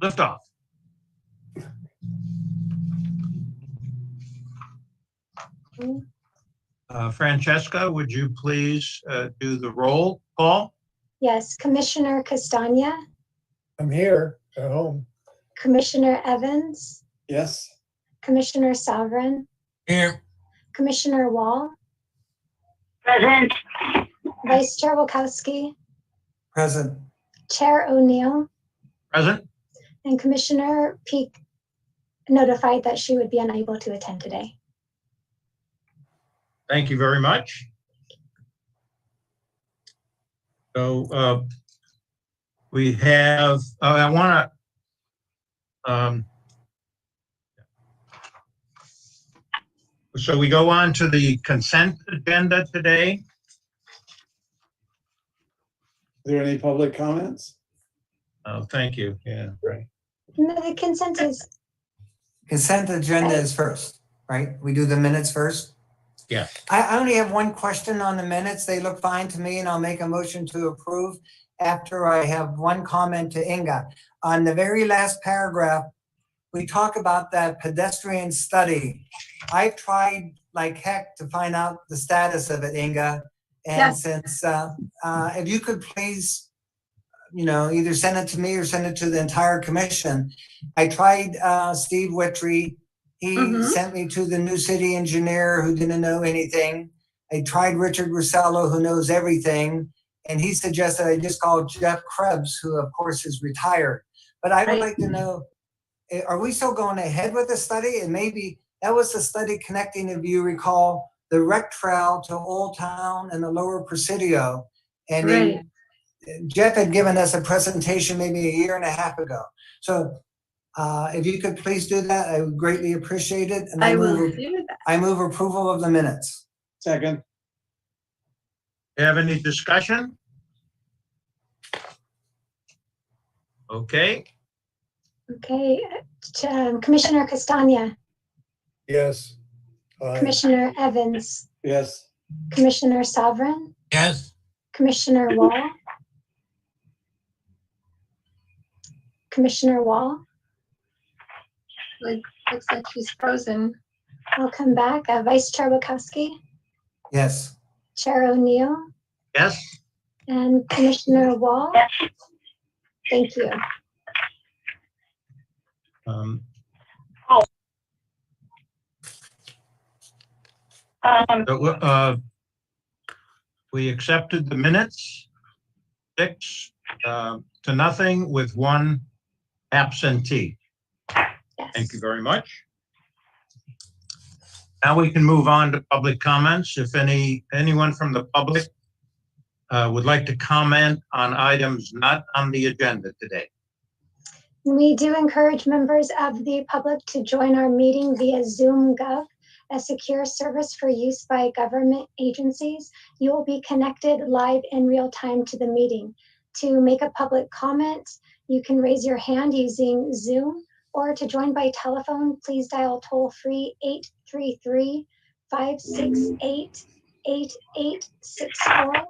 Liftoff. Francesca, would you please do the roll call? Yes, Commissioner Castagna. I'm here at home. Commissioner Evans. Yes. Commissioner Sovereign. Here. Commissioner Wall. Present. Vice Chair Wilkowski. Present. Chair O'Neill. Present. And Commissioner Peak notified that she would be unable to attend today. Thank you very much. So we have, I want to, so we go on to the consent agenda today. Are there any public comments? Oh, thank you. Yeah, right. No, the consent is, Consent agenda is first, right? We do the minutes first? Yeah. I only have one question on the minutes. They look fine to me, and I'll make a motion to approve after I have one comment to Inga. On the very last paragraph, we talk about that pedestrian study. I've tried like heck to find out the status of it, Inga. And Yes. since, if you could please, either send it to me or send it to the entire commission. I tried Steve Wittry. He sent me to the new city engineer who didn't know anything. I tried Richard Rosello, who knows everything. And he suggested I just call Jeff Krebs, who of course is retired. But I would like to know, are we still going ahead with the study? And maybe that was the study connecting, if you recall, the rec trail to Old Town and the lower Presidio. And then Jeff had given us a presentation maybe a year and a half ago. So if you could please do that, I would greatly appreciate it. And I will do that. I move approval of the minutes. Second. You have any discussion? Okay. okay, Commissioner Castagna. Yes. Aye. Commissioner Evans. Yes. Commissioner Sovereign. Yes. Commissioner Wall. Commissioner Wall. Looks like she's frozen. I'll come back. Vice Chair Wilkowski. Yes. Chair O'Neill. Yes. And Commissioner Wall. Yes. Thank you. We accepted the minutes, 6 to nothing with 1 absentee. Yes. Thank you very much. Now we can move on to public comments. If anyone from the public would like to comment on items not on the agenda today. We do encourage members of the public to join our meeting via Zoom Gov, a secure service for use by government agencies. You will be connected live in real time to the meeting. To make a public comment, you can raise your hand using Zoom, or to join by telephone, please dial toll-free 833-568-8864.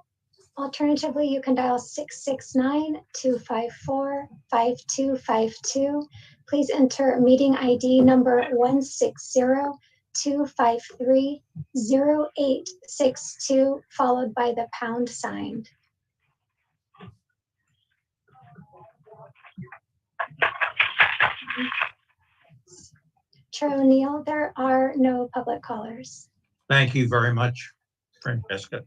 Alternatively, you can dial 669-254-5252. Please enter meeting ID number 160-253-0862, followed by the pound sign. Chair O'Neill, there are no public callers. Thank you very much, Francesca.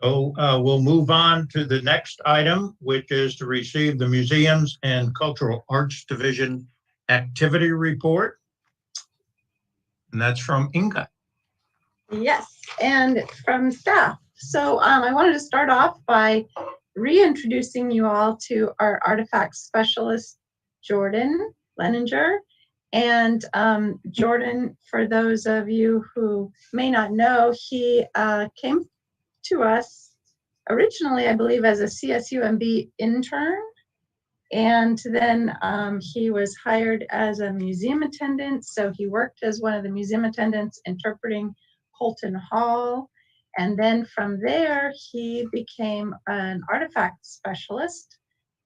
So we'll move on to the next item, which is to receive the Museums and Cultural Arts Division activity report. And that's from Inga. Yes, and from staff. So I wanted to start off by reintroducing you all to our artifact specialist, Jordan Lenninger. And Jordan, for those of you who may not know, he came to us originally, I believe, as a CSUMB intern. And then he was hired as a museum attendant. So he worked as one of the museum attendants interpreting Colton Hall. And then from there, he became an artifact specialist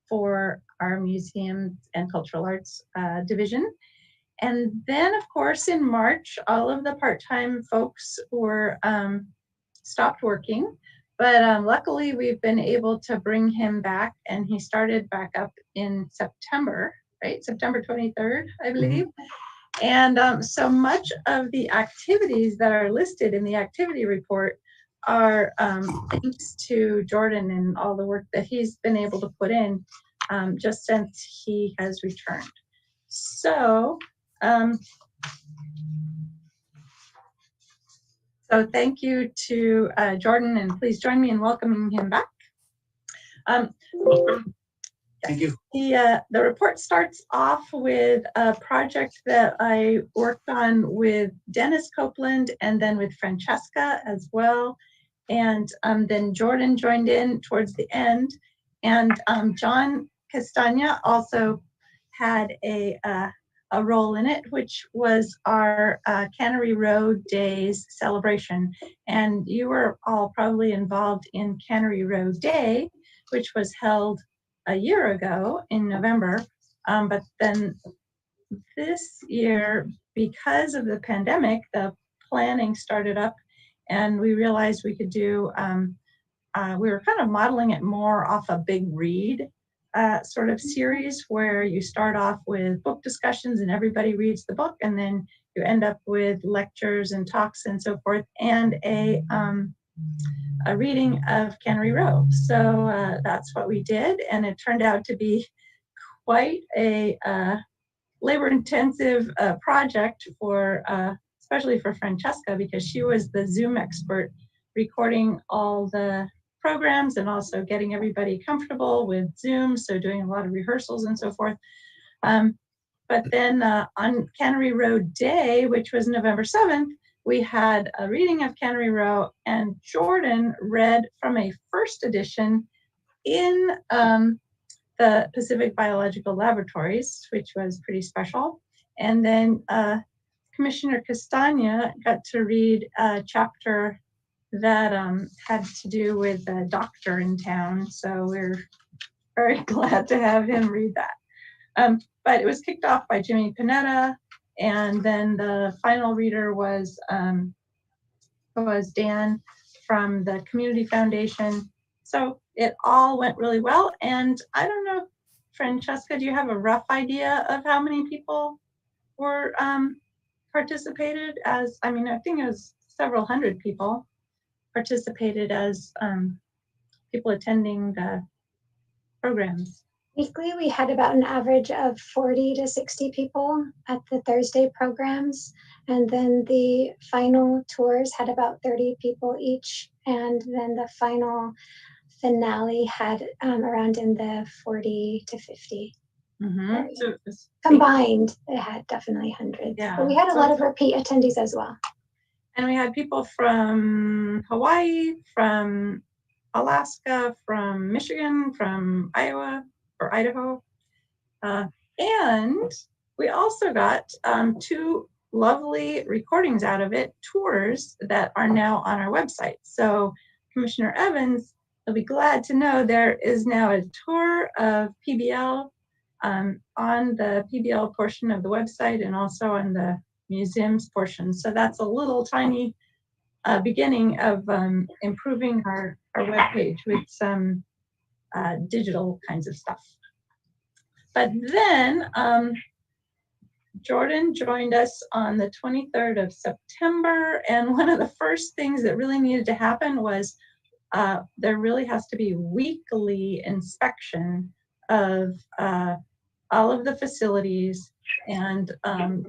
for our museums and cultural arts division. And then, of course, in March, all of the part-time folks were stopped working. But luckily, we've been able to bring him back, and he started back up in September, right? September 23rd, I believe. And so much of the activities that are listed in the activity report are thanks to Jordan and all the work that he's been able to put in just since he has returned. So, so thank you to Jordan, and please join me in welcoming him back. Thank you. The report starts off with a project that I worked on with Dennis Copeland and then with Francesca as well. And then Jordan joined in towards the end. And John Castagna also had a role in it, which was our Cannery Road Days celebration. And you were all probably involved in Cannery Road Day, which was held a year ago in November. But then this year, because of the pandemic, the planning started up and we realized we could do, we were kind of modeling it more off a big read sort of series where you start off with book discussions and everybody reads the book, and then you end up with lectures and talks and so forth, and a reading of Cannery Row. So that's what we did, and it turned out to be quite a labor-intensive project for, especially for Francesca, because she was the Zoom expert, recording all the programs and also getting everybody comfortable with Zoom, so doing a lot of rehearsals and so forth. But then on Cannery Road Day, which was November 7th, we had a reading of Cannery Row, and Jordan read from a first edition in the Pacific Biological Laboratories, which was pretty special. And then Commissioner Castagna got to read a chapter that had to do with a doctor in town. So we're very glad to have him read that. But it was kicked off by Jimmy Panetta, and then the final reader was Dan from the Community Foundation. So it all went really well. And I don't know, Francesca, do you have a rough idea of how many people were participated as? I mean, I think it was several hundred people participated as people attending the programs. Weekly, we had about an average of 40 to 60 people at the Thursday programs. And then the final tours had about 30 people each. And then the final finale had around in the 40 to 50. Mm-hmm. So it was Combined, it had definitely hundreds. Yeah. But we had a lot of repeat attendees as well. And we had people from Hawaii, from Alaska, from Michigan, from Iowa or Idaho. And we also got 2 lovely recordings out of it, tours that are now on our website. So Commissioner Evans will be glad to know there is now a tour of PBL on the PBL portion of the website and also on the museums portion. So that's a little tiny beginning of improving our webpage with some digital kinds of stuff. But then Jordan joined us on the 23rd of September, and one of the first things that really needed to happen was there really has to be weekly inspection of all of the facilities, and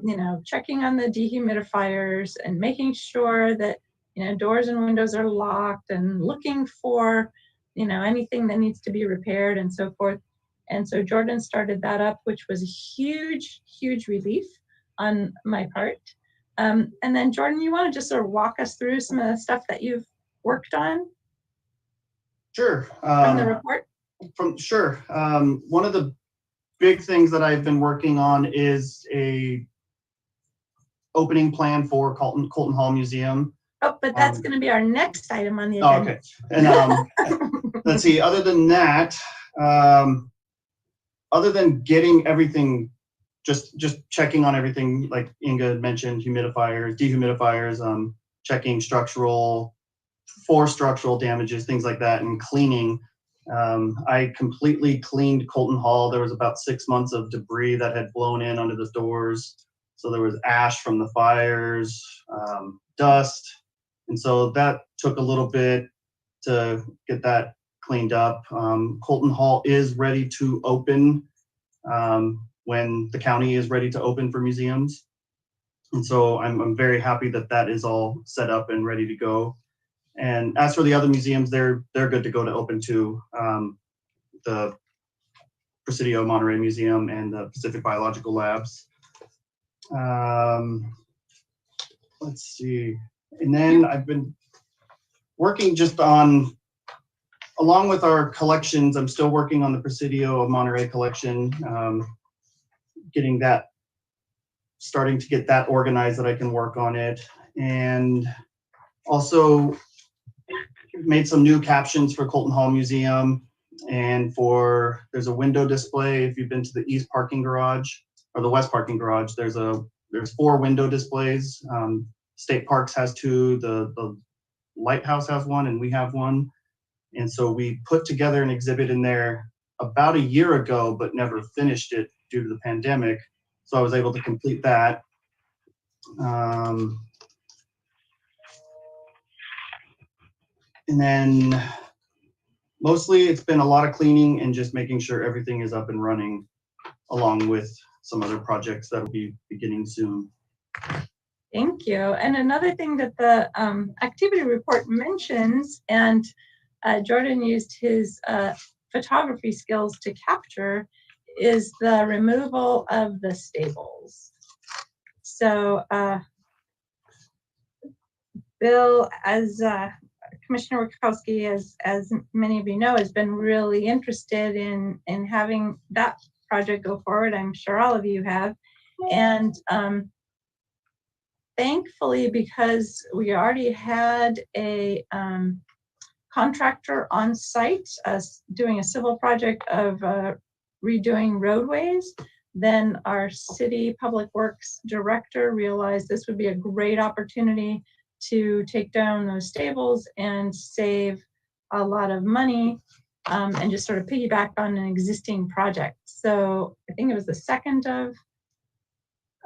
you know, checking on the dehumidifiers and making sure that, you know, doors and windows are locked, and looking for, you know, anything that needs to be repaired and so forth. And so Jordan started that up, which was a huge, huge relief on my part. And then Jordan, you want to just sort of walk us through some of the stuff that you've worked on Sure. from the report? Sure. One of the big things that I've been working on is a opening plan for Colton Hall Museum. Oh, but that's going to be our next item on the Oh, agenda. okay. And let's see, other than that, other than getting everything, just checking on everything, like Inga had mentioned, humidifiers, dehumidifiers, checking for structural damages, things like that, and cleaning. I completely cleaned Colton Hall. There was about 6 months of debris that had blown in under the doors. So there was ash from the fires, dust. And so that took a little bit to get that cleaned up. Colton Hall is ready to open when the county is ready to open for museums. And so I'm very happy that that is all set up and ready to go. And as for the other museums, they're good to go to open too. The Presidio Monterey Museum and the Pacific Biological Labs. Let's see. And then I've been working just on, along with our collections, I'm still working on the Presidio of Monterey collection, starting to get that organized that I can work on it. And also made some new captions for Colton Hall Museum, and there's a window display. If you've been to the east parking garage or the west parking garage, there's 4 window displays. State Parks has 2, the Lighthouse has 1, and we have 1. And so we put together an exhibit in there about a year ago, but never finished it due to the pandemic. So I was able to complete that. And then mostly it's been a lot of cleaning and just making sure everything is up and running, along with some other projects that will be beginning soon. Thank you. And another thing that the activity report mentions, and Jordan used his photography skills to capture, is the removal of the stables. So Bill, as Commissioner Wachowski, as many of you know, has been really interested in having that project go forward. I'm sure all of you have. And thankfully, because we already had a contractor on site doing a civil project of redoing roadways, then our city public works director realized this would be a great opportunity to take down those stables and save a lot of money, and just sort of piggyback on an existing project. So I think it was the 2nd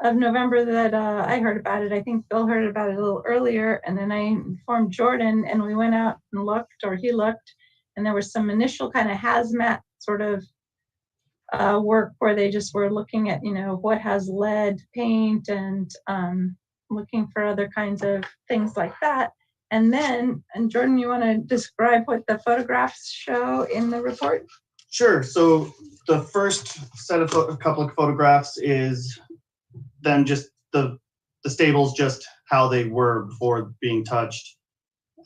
of November that I heard about it. I think Bill heard about it a little earlier, and then I informed Jordan, and we went out and looked, or he looked, and there was some initial kind of hazmat sort of work where they just were looking at, what has lead paint, and looking for other kinds of things like that. And Jordan, you want to describe what the photographs show in the report? Sure. So the first set of a couple of photographs is them just the stables, just how they were before being touched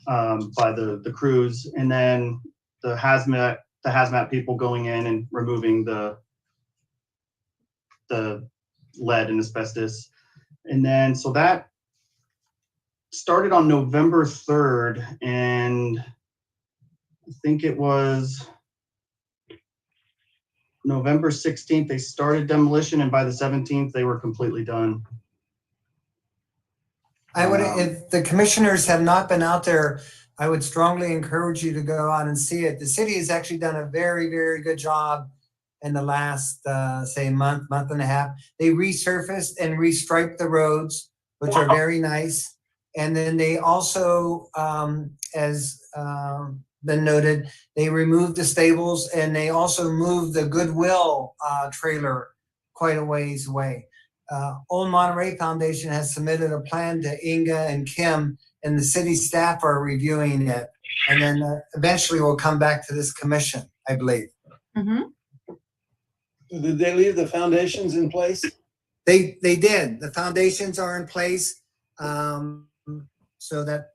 by the crews, and then the hazmat people going in and removing the lead and asbestos. And then so that started on November 3rd, and I think it was November 16th they started demolition, and by the 17th they were completely done. If the commissioners have not been out there, I would strongly encourage you to go out and see it. The city has actually done a very, very good job in the last, say, month and a half. They resurfaced and restriped the roads, which are very nice. And then they also, as been noted, they removed the stables, and they also moved the Goodwill trailer quite a ways away. Old Monterey Foundation has submitted a plan to Inga and Kim, and the city staff are reviewing it. And then eventually we'll come back to this commission, I believe. Mm-hmm. Did they leave the foundations in place? They did. The foundations are in place, so that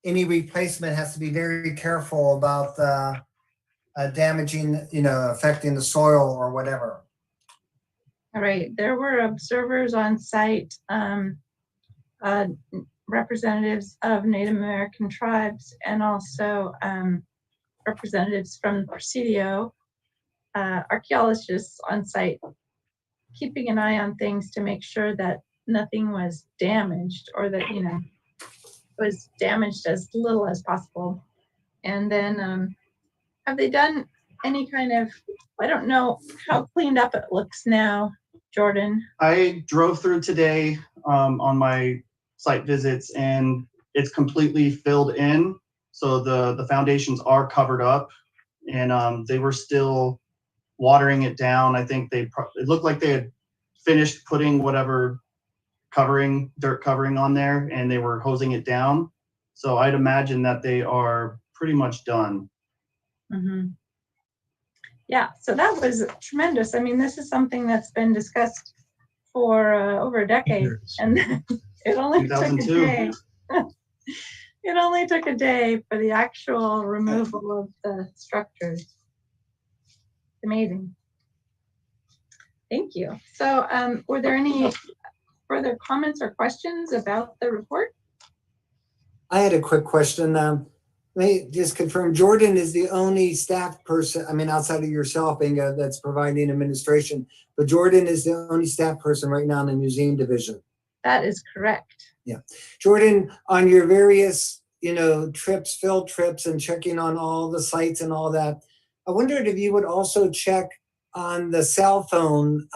any replacement has to be very careful about damaging, affecting the soil or whatever. All right. There were observers on site, representatives of Native American tribes, and also representatives from the Presidio. archaeologists on site keeping an eye on things to make sure that nothing was damaged, or that, was damaged as little as possible. And then have they done any kind of, I don't know how cleaned up it looks now, Jordan? I drove through today on my site visits, and it's completely filled in. So the foundations are covered up, and they were still watering it down. I think it looked like they had finished putting whatever dirt covering on there, and they were hosing it down. So I'd imagine that they are pretty much done. Mm-hmm. Yeah, so that was tremendous. I mean, this is something that's been discussed for over a decade, and it only took a 2002. day. It only took a day for the actual removal of the structures. Amazing. Thank you. So were there any further comments or questions about the report? I had a quick question. Let me just confirm, Jordan is the only staff person, I mean, outside of yourself, Inga, that's providing administration, but Jordan is the only staff person right now in the museum division. That is correct. Yeah. Jordan, on your various, trips, field trips, and checking on all the sites and all that, I wondered if you would also check on the cell phone.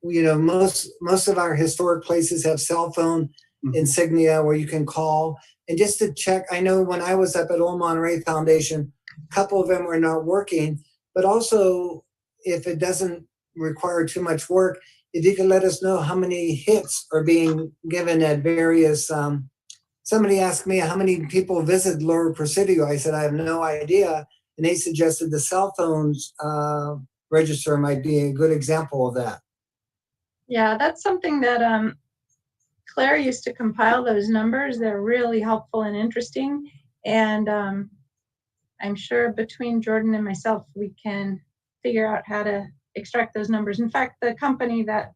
Most of our historic places have cell phone insignia where you can call. And just to check, I know when I was up at Old Monterey Foundation, a couple of them were not working, but also if it doesn't require too much work, if you could let us know how many hits are being given at various, somebody asked me how many people visit Lower Presidio. I said, I have no idea. And they suggested the cell phones register might be a good example of that. Yeah, that's something that Claire used to compile those numbers. They're really helpful and interesting. And I'm sure between Jordan and myself, we can figure out how to extract those numbers. In fact, the company that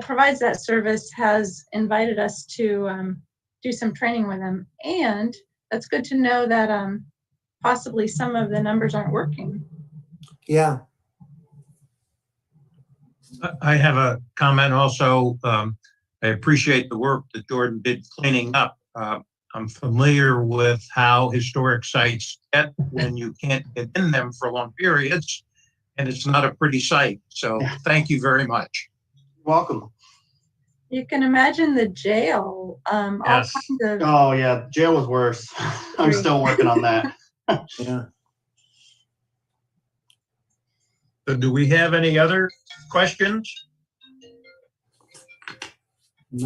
provides that service has invited us to do some training with them. And that's good to know that possibly some of the numbers aren't working. Yeah. I have a comment also. I appreciate the work that Jordan did cleaning up. I'm familiar with how historic sites get when you can't get in them for long periods, and it's not a pretty sight. So thank you very much. Welcome. You can imagine the jail. Yes. All kinds of. Oh yeah, jail was worse. I'm still working on that. Yeah. So do we have any other questions?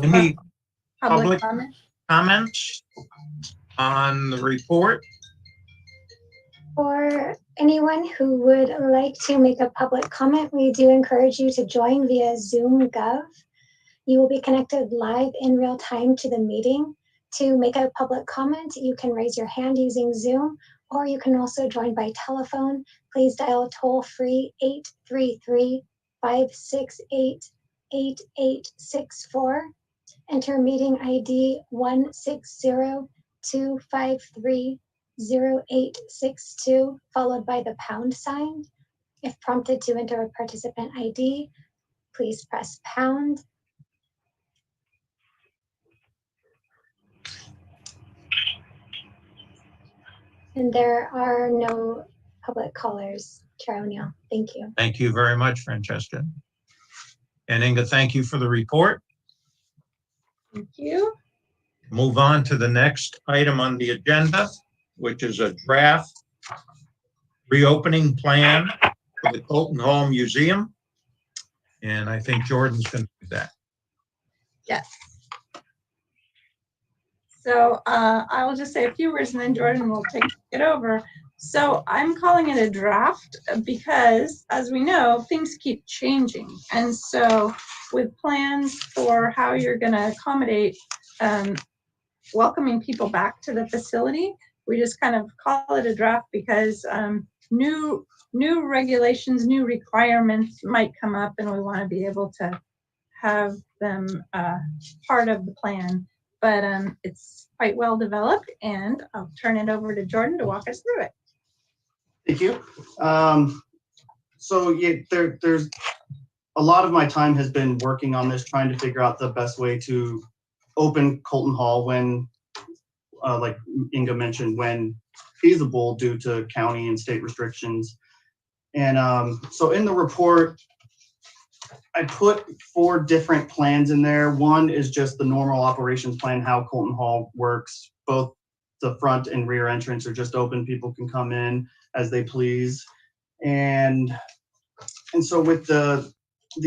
Any public comment? comments on the report? For anyone who would like to make a public comment, we do encourage you to join via Zoom Gov. You will be connected live in real time to the meeting. To make a public comment, you can raise your hand using Zoom, or you can also join by telephone. Please dial toll-free 833-568-8864. Enter meeting ID 160-253-0862, followed by the #. If prompted to enter a participant ID, please press #. And there are no public callers, Chair O'Neill. Thank you. Thank you very much, Francesca. And Inga, thank you for the report. Thank you. Move on to the next item on the agenda, which is a draft reopening plan for the Colton Hall Museum. And I think Jordan's going to do that. Yes. So I will just say a few words and then Jordan will take it over. So I'm calling it a draft because, as we know, things keep changing. And so with plans for how you're going to accommodate welcoming people back to the facility, we just kind of call it a draft because new regulations, new requirements might come up, and we want to be able to have them part of the plan. But it's quite well developed, and I'll turn it over to Jordan to walk us through it. Thank you. So yeah, there's a lot of my time has been working on this, trying to figure out the best way to open Colton Hall when, like Inga mentioned, when feasible due to county and state restrictions. And so in the report, I put 4 different plans in there. One is just the normal operations plan, how Colton Hall works. Both the front and rear entrance are just open. People can come in as they please. And so with the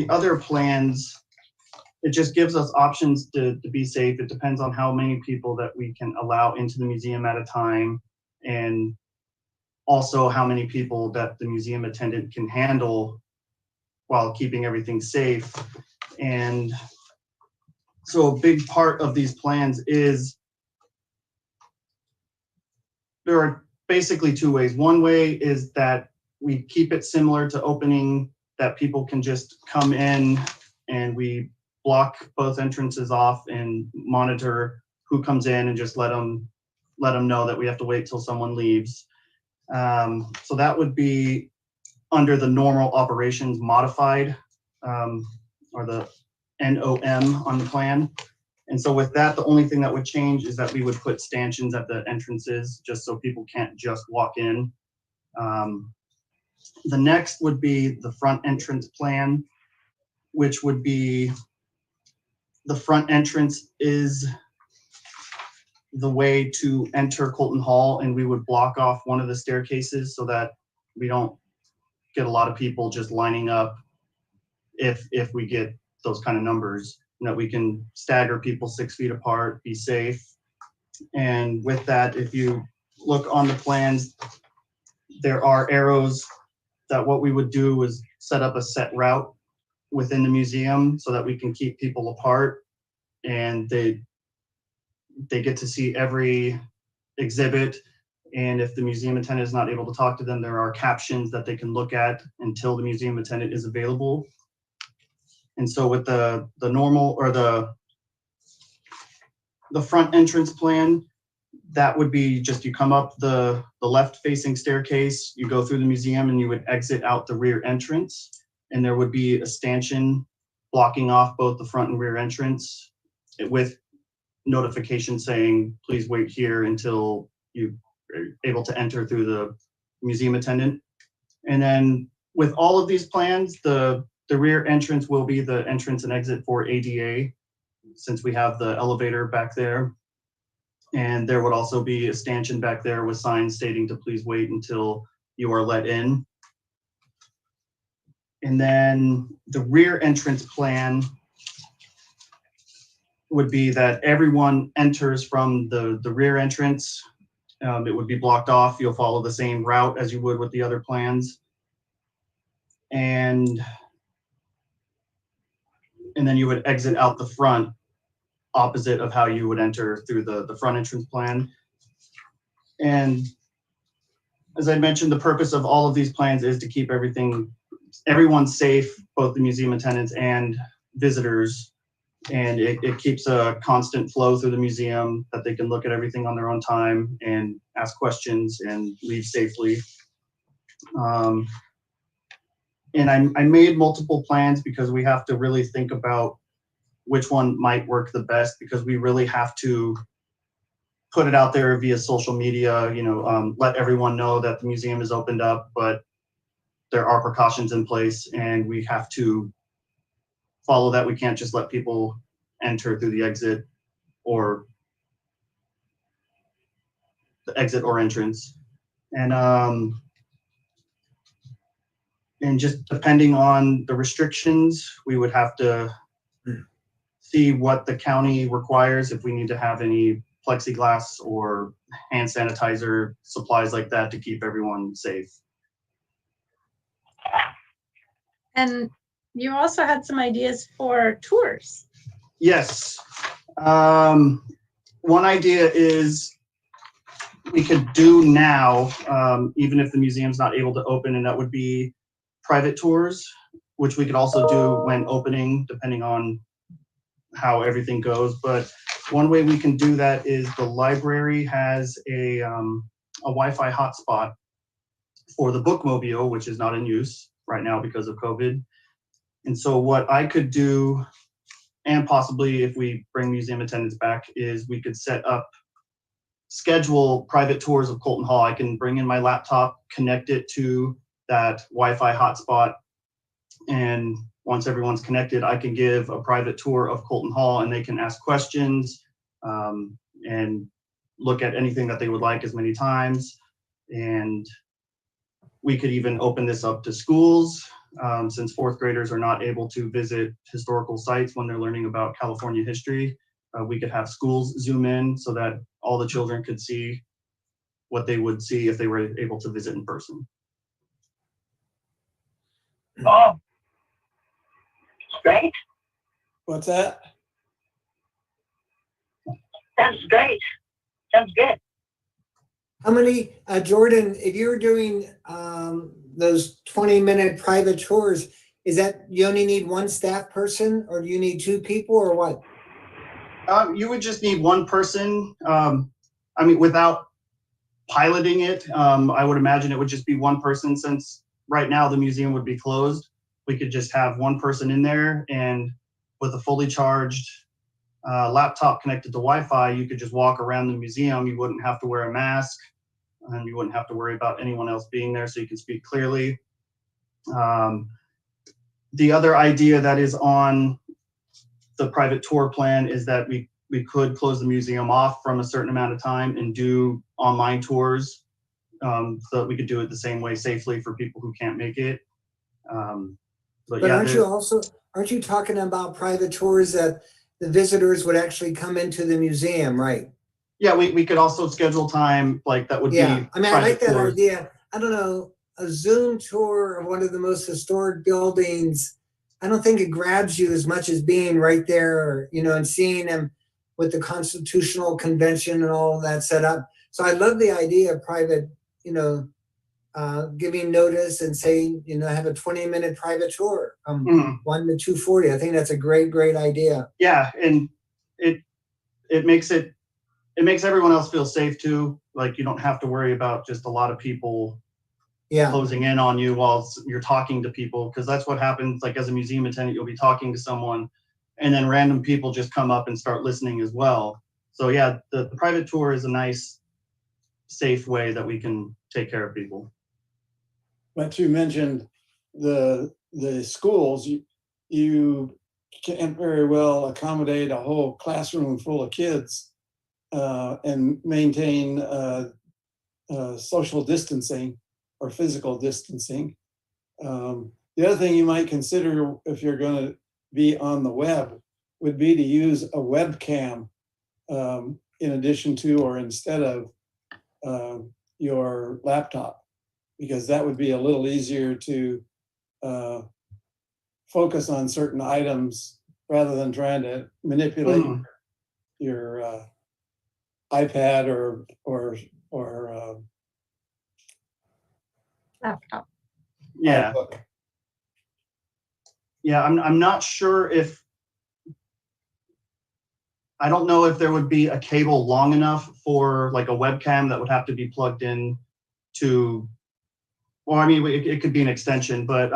other plans, it just gives us options to be safe. It depends on how many people that we can allow into the museum at a time, and also how many people that the museum attendant can handle while keeping everything safe. And so a big part of these plans is there are basically 2 ways. One way is that we keep it similar to opening, that people can just come in and we block both entrances off and monitor who comes in and just let them know that we have to wait till someone leaves. So that would be under the normal operations modified, or the NOM on the plan. And so with that, the only thing that would change is that we would put stanchions at the entrances just so people can't just walk in. The next would be the front entrance plan, which would be the front entrance is the way to enter Colton Hall, and we would block off one of the staircases so that we don't get a lot of people just lining up if we get those kind of numbers, and that we can stagger people 6 feet apart, be safe. And with that, if you look on the plans, there are arrows that what we would do is set up a set route within the museum so that we can keep people apart, and they get to see every exhibit. And if the museum attendant is not able to talk to them, there are captions that they can look at until the museum attendant is available. And so with the normal, or the front entrance plan, that would be just, you come up the left facing staircase, you go through the museum, and you would exit out the rear entrance. And there would be a stanchion blocking off both the front and rear entrance with notification saying, please wait here until you are able to enter through the museum attendant. And then with all of these plans, the rear entrance will be the entrance and exit for ADA, since we have the elevator back there. And there would also be a stanchion back there with signs stating to please wait until you are let in. And then the rear entrance plan would be that everyone enters from the rear entrance. It would be blocked off. You'll follow the same route as you would with the other plans. And then you would exit out the front, opposite of how you would enter through the front entrance plan. And as I mentioned, the purpose of all of these plans is to keep everyone safe, both the museum attendants and visitors. And it keeps a constant flow through the museum, that they can look at everything on their own time and ask questions and leave safely. And I made multiple plans because we have to really think about which one might work the best, because we really have to put it out there via social media, let everyone know that the museum is opened up, but there are precautions in place and we have to follow that. We can't just let people enter through the exit or entrance. And just depending on the restrictions, we would have to see what the county requires, if we need to have any plexiglass or hand sanitizer, supplies like that to keep everyone safe. And you also had some ideas for tours. Yes. One idea is we could do now, even if the museum's not able to open, and that would be private tours, which we could also do when opening, depending on how everything goes. But one way we can do that is the library has a Wi-Fi hotspot for the bookmobile, which is not in use. right now because of COVID. And so what I could do, and possibly if we bring museum attendants back, is we could schedule private tours of Colton Hall. I can bring in my laptop, connect it to that Wi-Fi hotspot, and once everyone's connected, I can give a private tour of Colton Hall, and they can ask questions and look at anything that they would like as many times. And we could even open this up to schools, since fourth graders are not able to visit historical sites when they're learning about California history. We could have schools zoom in so that all the children could see what they would see if they were able to visit in person. Oh, great. What's that? That's great. Sounds good. How many, Jordan, if you're doing those 20-minute private tours, is that you only need one staff person, or do you need two people, or what? You would just need one person. I mean, without piloting it, I would imagine it would just be one person, since right now the museum would be closed. We could just have one person in there, and with a fully charged laptop connected to Wi-Fi, you could just walk around the museum. You wouldn't have to wear a mask, and you wouldn't have to worry about anyone else being there, so you can speak clearly. The other idea that is on the private tour plan is that we could close the museum off from a certain amount of time and do online tours, so that we could do it the same way safely for people who can't make it. But yeah, aren't you talking about private tours that the visitors would actually come into the museum, right? Yeah, we could also schedule time like that would be. Yeah, I mean, I like private that tours. idea. I don't know, a Zoom tour of one of the most historic buildings, I don't think it grabs you as much as being right there, you know, and seeing them with the Constitutional Convention and all of that set up. So I love the idea of private, you know, giving notice and saying, you know, have a 20-minute private tour from 1 to 2:40. I think that's a great idea. Yeah, and it makes everyone else feel safe too. Like you don't have to worry about just a lot of people closing in on you while you're talking to people, because that's what happens. Like as a museum attendant, you'll be talking to someone, and then random people just come up and start listening as well. So yeah, the private tour is a nice, safe way that we can take care of people. But you mentioned the schools. You can't very well accommodate a whole classroom full of kids and maintain social distancing or physical distancing. The other thing you might consider if you're going to be on the web would be to use a webcam in addition to or instead of your laptop, because that would be a little easier to focus on certain items rather than trying to manipulate your iPad or Laptop. Yeah. iBook. Yeah, I'm not sure if, I don't know if there would be a cable long enough for like a webcam that would have to be plugged in to, well, I mean, it could be an extension, but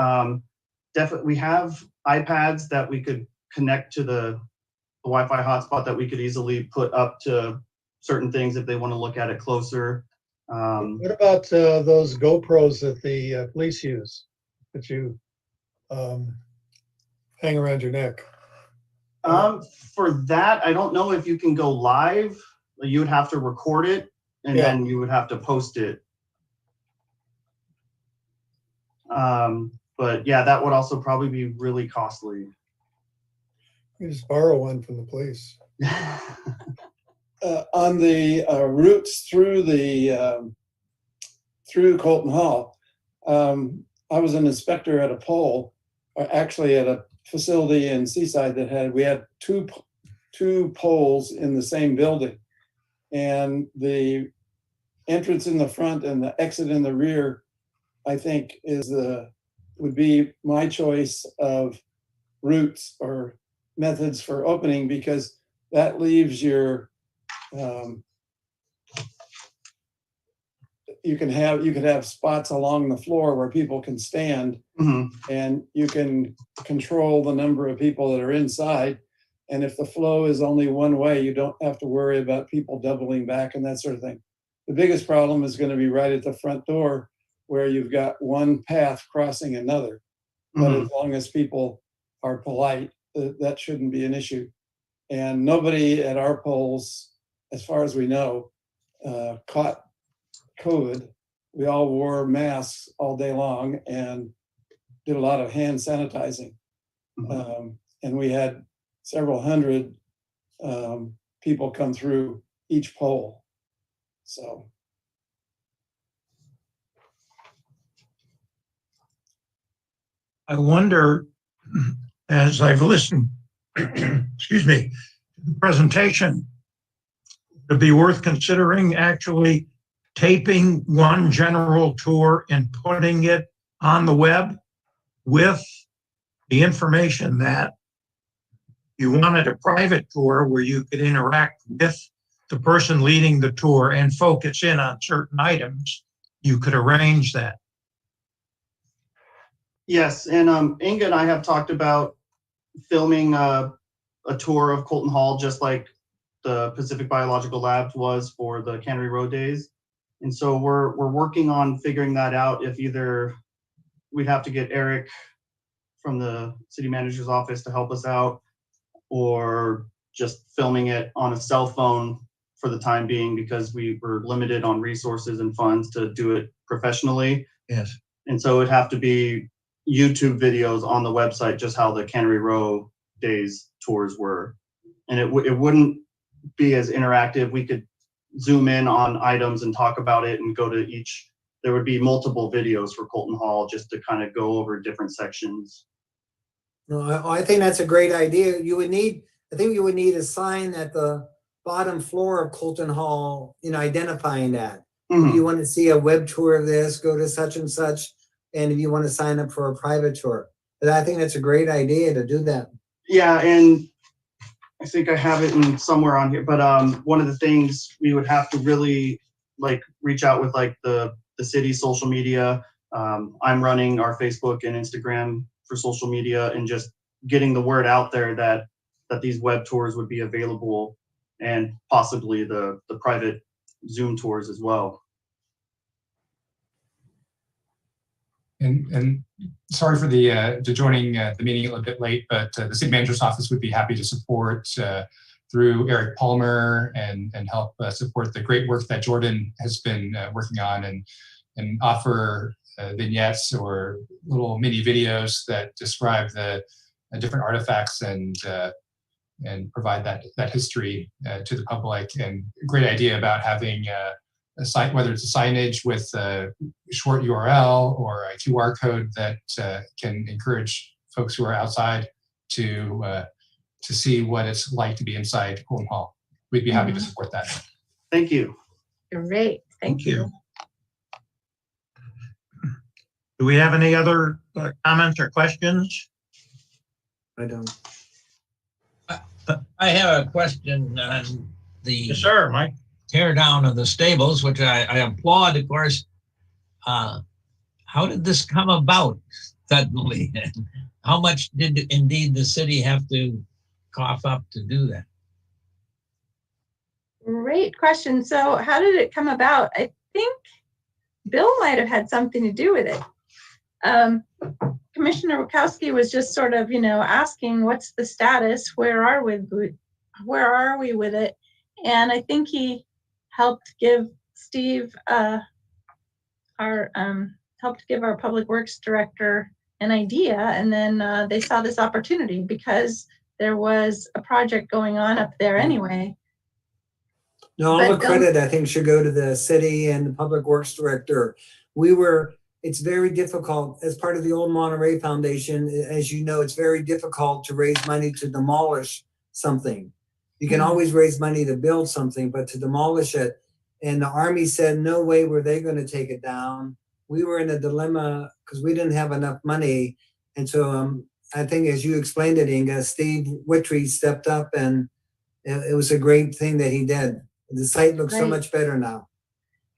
definitely we have iPads that we could connect to the Wi-Fi hotspot that we could easily put up to certain things if they want to look at it closer. What about those GoPros that the police use that you hang around your neck? For that, I don't know if you can go live. You would have to record it, and then you would have to post it. But yeah, that would also probably be really costly. You just borrow one from the police. On the routes through through Colton Hall, I was an inspector at a pole, actually at a facility in Seaside that we had two poles in the same building, and the entrance in the front and the exit in the rear, I think would be my choice of routes or methods for opening, because that leaves your you could have spots along the floor where people can stand, Mhm. and you can control the number of people that are inside. And if the flow is only one way, you don't have to worry about people doubling back and that sort of thing. The biggest problem is going to be right at the front door where you've got one path crossing another. But Mhm. as long as people are polite, that shouldn't be an issue. And nobody at our polls, as far as we know, caught COVID. We all wore masks all day long and did a lot of hand sanitizing. And we had several hundred people come through each poll. So. I wonder, as I've listened, excuse me, to the presentation, it'd be worth considering actually taping one general tour and putting it on the web with the information that you wanted a private tour where you could interact with the person leading the tour and focus in on certain items. You could arrange that. Yes, and Inga and I have talked about filming a tour of Colton Hall, just like the Pacific Biological Labs was for the Cannery Road Days. And so we're working on figuring that out. If either we'd have to get Eric from the city manager's office to help us out, or just filming it on a cell phone for the time being, because we were limited on resources and funds to do it professionally. Yes. And so it'd have to be YouTube videos on the website, just how the Cannery Row Days tours were. And it wouldn't be as interactive. We could zoom in on items and talk about it and go to each. There would be multiple videos for Colton Hall just to kind of go over different sections. No, I think that's a great idea. I think you would need a sign at the bottom floor of Colton Hall, identifying that. If you want to see a web tour of this, go to such and such. And if you want to sign up for a private tour. But I think that's a great idea to do that. Yeah, and I think I have it in somewhere on here, but one of the things we would have to really reach out with the city's social media. I'm running our Facebook and Instagram for social media, and just getting the word out there that these web tours would be available, and possibly the private Zoom tours as well. And sorry for the joining the meeting a little bit late, but the city manager's office would be happy to support through Eric Palmer and help support the great work that Jordan has been working on, and offer vignettes or little mini videos that describe the different artifacts and provide that history to the public. And a great idea about having a site, whether it's a signage with a short URL or a QR code that can encourage folks who are outside to see what it's like to be inside Colton Hall. We'd be happy to support that. Thank you. Great, thank you. Do we have any other comments or questions? I don't. I have a question on the Yes, sir, Mike. tear down of the stables, which I applaud, of course. How did this come about suddenly? How much did indeed the city have to cough up to do that? Great question. So how did it come about? I think Bill might have had something to do with it. Commissioner Wachowski was just sort of, asking what's the status, where are we with it? And I think he helped give Steve, helped give our public works director an idea. And then they saw this opportunity because there was a project going on up there anyway. No, all the credit I think should go to the city and the public works director. It's very difficult as part of the old Monterey Foundation. As you know, it's very difficult to raise money to demolish something. You can always raise money to build something, but to demolish it. And the Army said, no way were they going to take it down. We were in a dilemma because we didn't have enough money. And so I think, as you explained it, Inga, Steve Wittry stepped up, and it was a great thing that he did. The site looks so much better now.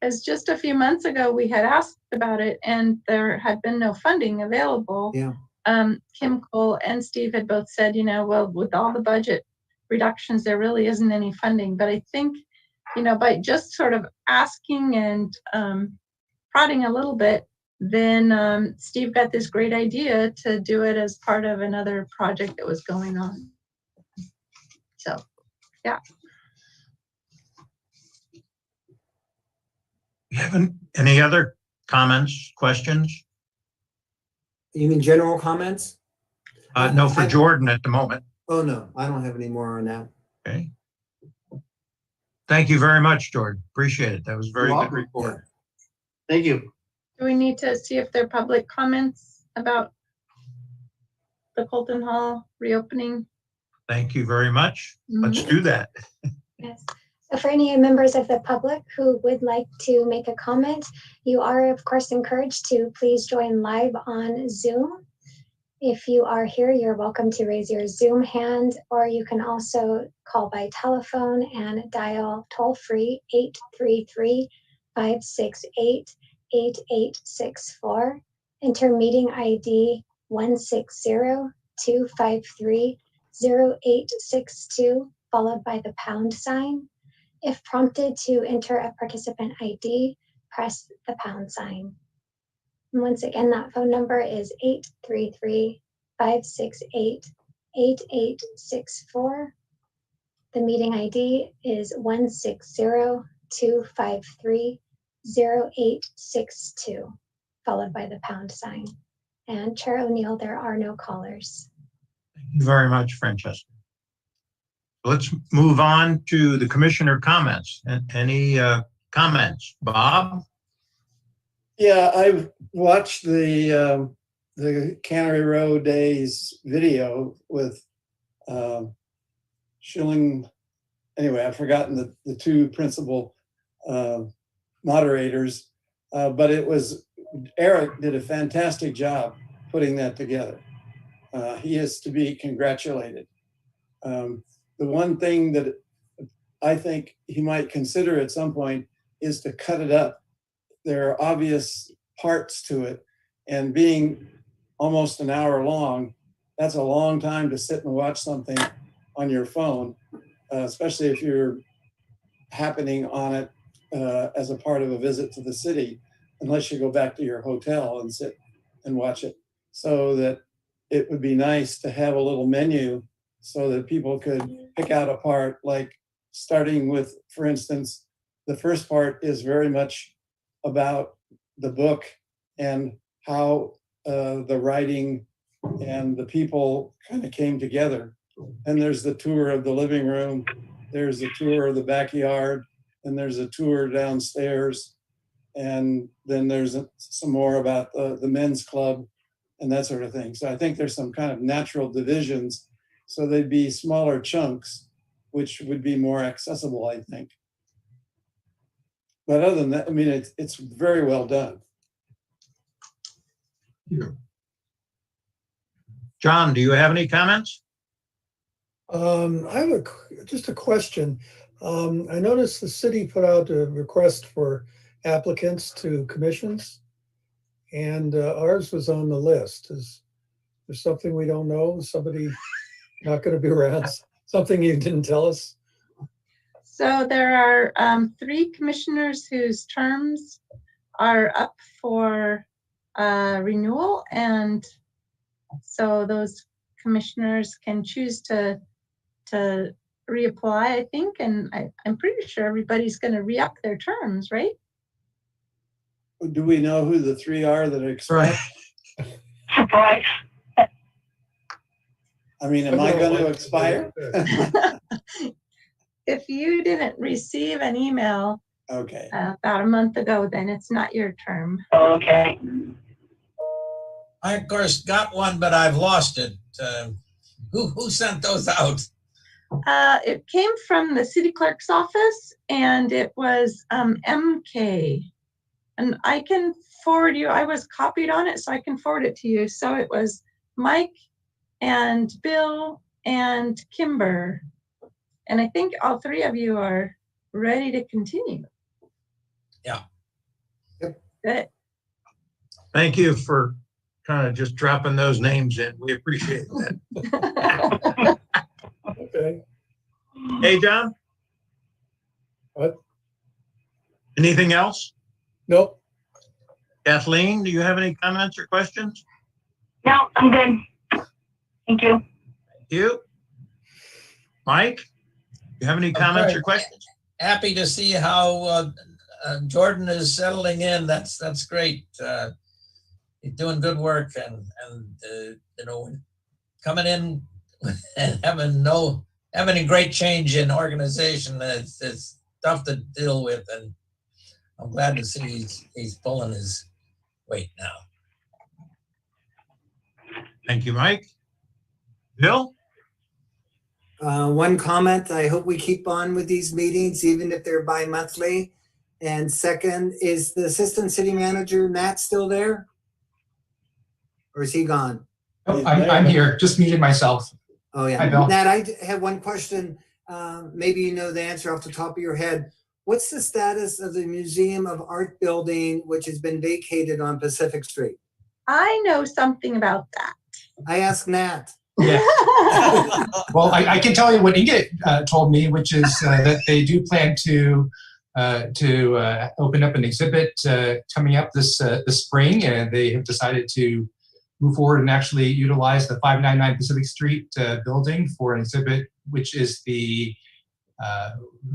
because just a few months ago we had asked about it and there had been no funding available. Yeah. Kim, Cole, and Steve had both said, well, with all the budget reductions, there really isn't any funding. But I think, by just sort of asking and prodding a little bit, then Steve got this great idea to do it as part of another project that was going on. So, yeah. You haven't, any other comments, questions? You mean general comments? No, for Jordan at the moment. Oh, no, I don't have any more on that. Okay. Thank you very much, Jordan. Appreciate it. That was a very You're good welcome. report. Thank you. Do we need to see if there are public comments about the Colton Hall reopening? Thank you very much. Let's do that. Yes. So for any members of the public who would like to make a comment, you are of course encouraged to please join live on Zoom. If you are here, you're welcome to raise your Zoom hand, or you can also call by telephone and dial toll-free 833-568-8864. Enter meeting ID 160-253-0862, followed by the pound sign. If prompted to enter a participant ID, press the pound sign. And once again, that phone number is 833-568-8864. The meeting ID is 160-253-0862, followed by the pound sign. And Chair O'Neill, there are no callers. Thank you very much, Francesca. Let's move on to the commissioner comments. Any comments? Bob? Yeah, I've watched the Cannery Row Days video with Schilling. Anyway, I've forgotten the two principal moderators, but Eric did a fantastic job putting that together. He is to be congratulated. The one thing that I think he might consider at some point is to cut it up. There are obvious parts to it, and being almost an hour long, that's a long time to sit and watch something on your phone, especially if you're happening on it as a part of a visit to the city, unless you go back to your hotel and sit and watch it. So that it would be nice to have a little menu so that people could pick out a part, like starting with, for instance, the first part is very much about the book and how the writing and the people kind of came together. And there's the tour of the living room, there's a tour of the backyard, and there's a tour downstairs. And then there's some more about the men's club and that sort of thing. So I think there's some kind of natural divisions. So they'd be smaller chunks, which would be more accessible, I think. But other than that, I mean, it's very well done. John, do you have any comments? I have just a question. I noticed the city put out a request for applicants to commissions, and ours was on the list. Is there something we don't know? Somebody not going to be around? Something you didn't tell us? So there are 3 commissioners whose terms are up for renewal, and so those commissioners can choose to reapply, I think, and I'm pretty sure everybody's going to re-up their terms, right? Do we know who the 3 are that are expired? Surprise. I mean, am I going to expire? If you didn't receive an email Okay. about a month ago, then it's not your term. Okay. I, of course, got one, but I've lost it. Who sent those out? It came from the city clerk's office, and it was MK. And I can forward you, I was copied on it, so I can forward it to you. So it was Mike and Bill and Kimber. And I think all 3 of you are ready to continue. Yeah. Good. Thank you for kind of just dropping those names in. We appreciate that. Okay. Hey, John? What? Anything else? Nope. Kathleen, do you have any comments or questions? No, I'm good. Thank you. You? Mike? You have any comments Okay. or questions? Happy to see how Jordan is settling in. That's great. He's doing good work and you know, coming in and having a great change in organization. It's tough to deal with, and I'm glad to see he's pulling his weight now. Thank you, Mike. Bill? One comment, I hope we keep on with these meetings, even if they're bi-monthly. And second, is the assistant city manager, Matt, still there? Or is he gone? Oh, I'm here, just muted myself. Oh, yeah. Hi, Bill. Matt, I have one question. Maybe you know the answer off the top of your head. What's the status of the Museum of Art building, which has been vacated on Pacific Street? I know something about that. I asked Nat. Yeah. Well, I can tell you what Inga told me, which is that they do plan to open up an exhibit coming up this spring, and they have decided to move forward and actually utilize the 599 Pacific Street building for an exhibit, which is the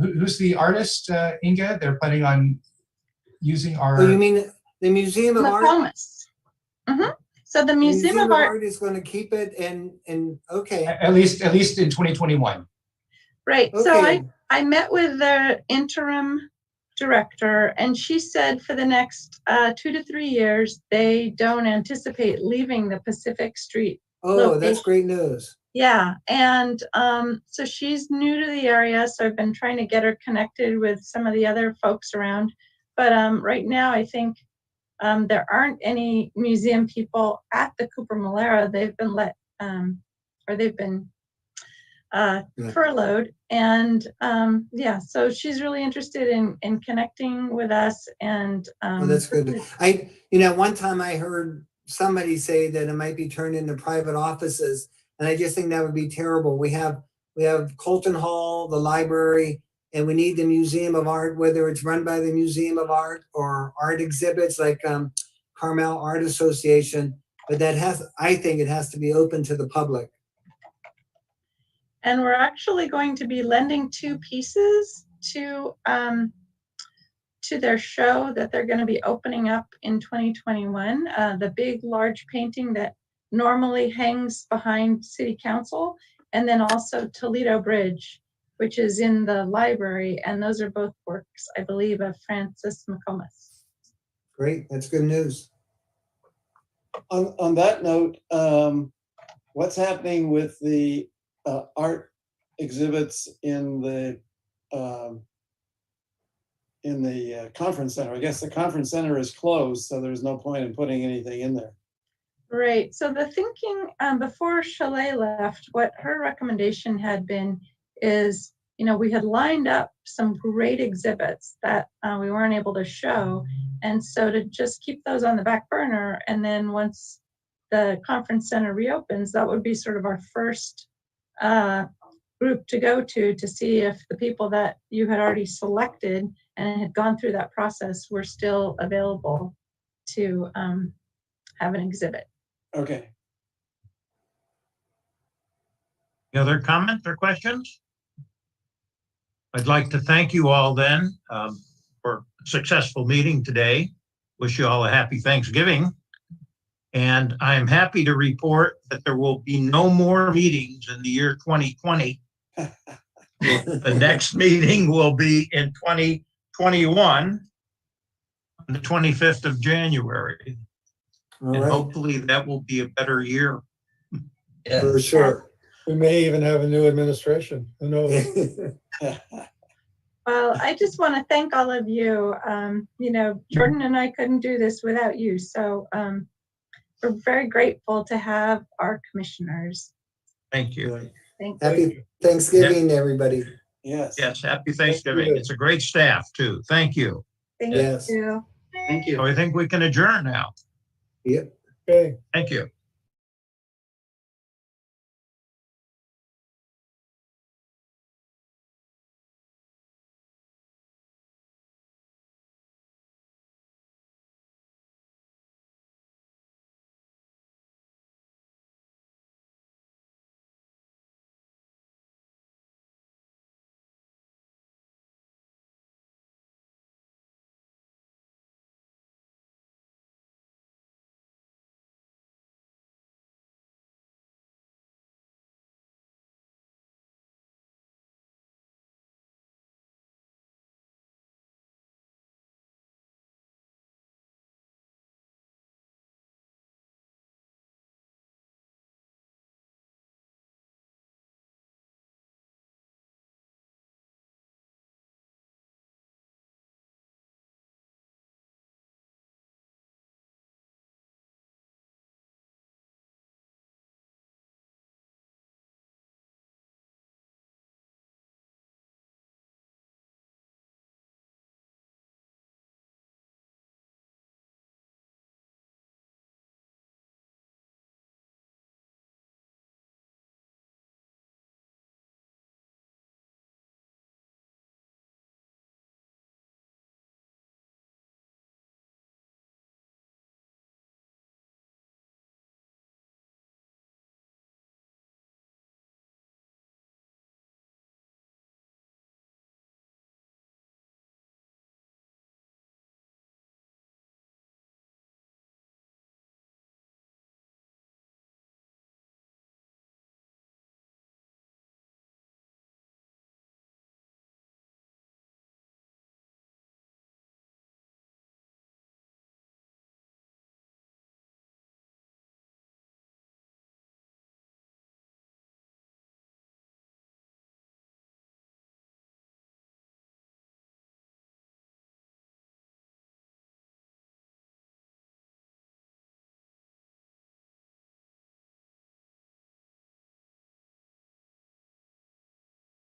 who's the artist, Inga? They're planning on using our. Oh, you mean the Museum of Art? McComas. Mm-hmm. So the Museum of Art is going to keep it and okay. At least in 2021. Right. Okay. So I met with the interim director, and she said for the next 2 to 3 years, they don't anticipate leaving the Pacific Street. Oh, location. that's great news. Yeah. And so she's new to the area, so I've been trying to get her connected with some of the other folks around. But right now, I think there aren't any museum people at the Cooper Malera. They've been furloughed. And yeah, so she's really interested in connecting with us. And Oh, that's good. One time I heard somebody say that it might be turned into private offices, and I just think that would be terrible. We have Colton Hall, the library, and we need the Museum of Art, whether it's run by the Museum of Art or art exhibits like Carmel Art Association. But I think it has to be open to the public. And we're actually going to be lending 2 pieces to their show that they're going to be opening up in 2021. The big, large painting that normally hangs behind City Council, and then also Toledo Bridge, which is in the library. And those are both works, I believe, of Francis McComas. Great, that's good news. On that note, what's happening with the art exhibits in the conference center? I guess the conference center is closed, so there's no point in putting anything in there. Right. So the thinking before Chalet left, what her recommendation had been is, we had lined up some great exhibits that we weren't able to show. And so to just keep those on the back burner, and then once the conference center reopens, that would be sort of our first group to go to see if the people that you had already selected and had gone through that process were still available to have an exhibit. Okay. Any other comments or questions? I'd like to thank you all then for a successful meeting today. Wish you all a happy Thanksgiving. And I'm happy to report that there will be no more meetings in the year 2020. The next meeting will be in 2021, on the 25th of January. All And right, hopefully that will be a better year. Yeah. for sure. We may even have a new administration. Who knows? Well, I just want to thank all of you. Jordan and I couldn't do this without you. So we're very grateful to have our commissioners. Thank you. Thank you. Happy Thanksgiving, everybody. Yes. Yes, happy Thanksgiving. It's a great staff too. Thank you. Thank Yes. you. Thank So you. I think we can adjourn now. Okay. Thank you.